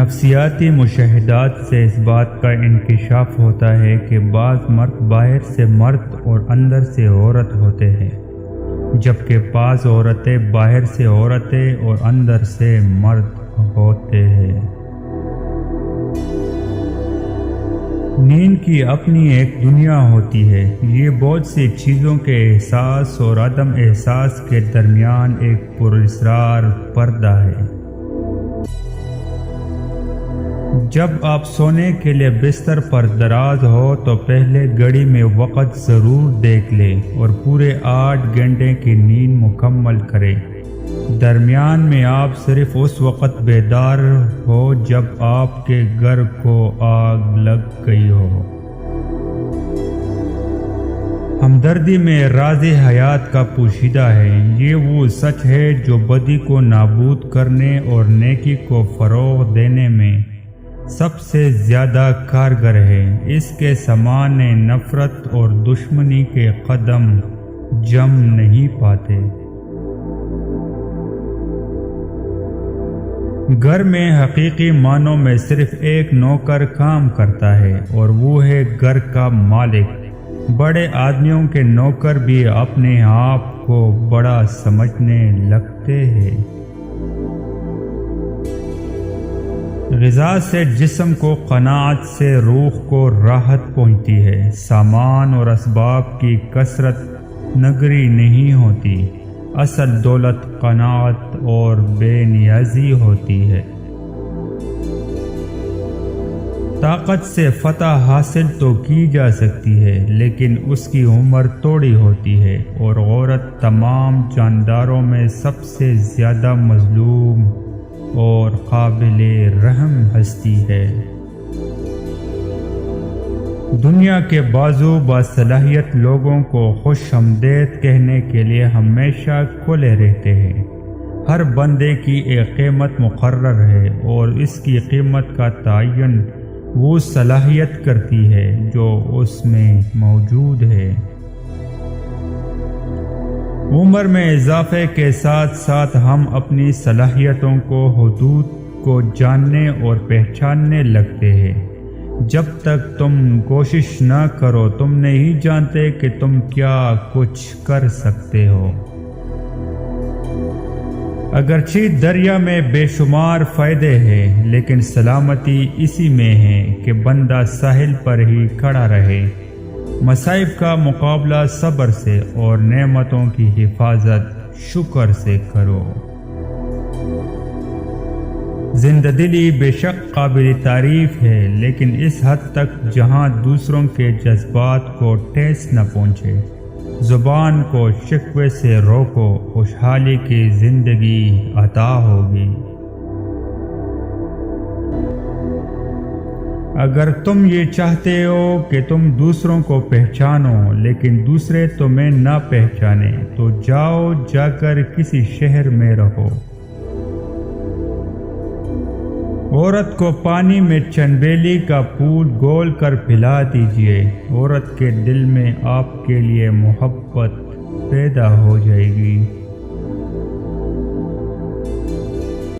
نفسیاتی مشاہدات سے اس بات کا انکشاف ہوتا ہے کہ بعض مرد باہر سے مرد اور اندر سے عورت ہوتے ہیں، جبکہ بعض عورتیں باہر سے عورتیں اور اندر سے مرد ہوتے ہیں۔ نیند کی اپنی ایک دنیا ہوتی ہے، یہ بہت سی چیزوں کے احساس اور عدم احساس کے درمیان ایک پراسرار پردہ ہے۔ جب آپ سونے کے لیے بستر پر دراز ہو تو پہلے گھڑی میں وقت ضرور دیکھ لیں اور پورے 8 گھنٹے کی نیند مکمل کریں۔ درمیان میں آپ صرف اس وقت بیدار ہو جب آپ کے گھر کو آگ لگ گئی ہو۔ ہمدردی میں راز حیات کا پوشیدہ ہے، یہ وہ سچ ہے جو بدی کو نابود کرنے اور نیکی کو فروغ دینے میں سب سے زیادہ کارگر ہے۔ اس کے سامان نفرت اور دشمنی کے قدم جم نہیں پاتے۔ گھر میں حقیقی معنوں میں صرف ایک نوکر کام کرتا ہے اور وہ ہے گھر کا مالک۔ بڑے آدمیوں کے نوکر بھی اپنے آپ کو بڑا سمجھنے لگتے ہیں۔ غذا سے جسم کو قناعت سے روح کو راحت پہنچتی ہے۔ سامان اور اسباب کی کثرت نگری نہیں ہوتی، اصل دولت قناعت اور بے نیازی ہوتی ہے۔ طاقت سے فتح حاصل تو کی جا سکتی ہے، لیکن اس کی عمر تھوڑی ہوتی ہے، اور عورت تمام جانداروں میں سب سے زیادہ مظلوم اور قابل رحم ہستی ہے۔ دنیا کے بازو باصلاحیت لوگوں کو خوش آمدید کہنے کے لیے ہمیشہ کھلے رہتے ہیں۔ ہر بندے کی ایک قیمت مقرر ہے اور اس کی قیمت کا تعین وہ صلاحیت کرتی ہے جو اس میں موجود ہے۔ عمر میں اضافے کے ساتھ ساتھ ہم اپنی صلاحیتوں کو حدود کو جاننے اور پہچاننے لگتے ہیں۔ جب تک تم کوشش نہ کرو تم نہیں جانتے کہ تم کیا کچھ کر سکتے ہو۔ اگرچہ دریا میں بے شمار فائدے ہیں، لیکن سلامتی اسی میں ہے کہ بندہ ساحل پر ہی کھڑا رہے۔ مصائب کا مقابلہ صبر سے اور نعمتوں کی حفاظت شکر سے کرو۔ زندہ دلی بے شک قابل تعریف ہے، لیکن اس حد تک جہاں دوسروں کے جذبات کو ٹھیس نہ پہنچے۔ زبان کو شکوے سے روکو، خوشحالی کی زندگی عطا ہوگی۔ اگر تم یہ چاہتے ہو کہ تم دوسروں کو پہچانو لیکن دوسرے تمہیں نہ پہچانے، تو جا کر کسی شہر میں رہو۔ عورت کو پانی میں چنبیلی کا پھول گول کر پلا دیجئے، عورت کے دل میں آپ کے لیے محبت پیدا ہو جائے گی۔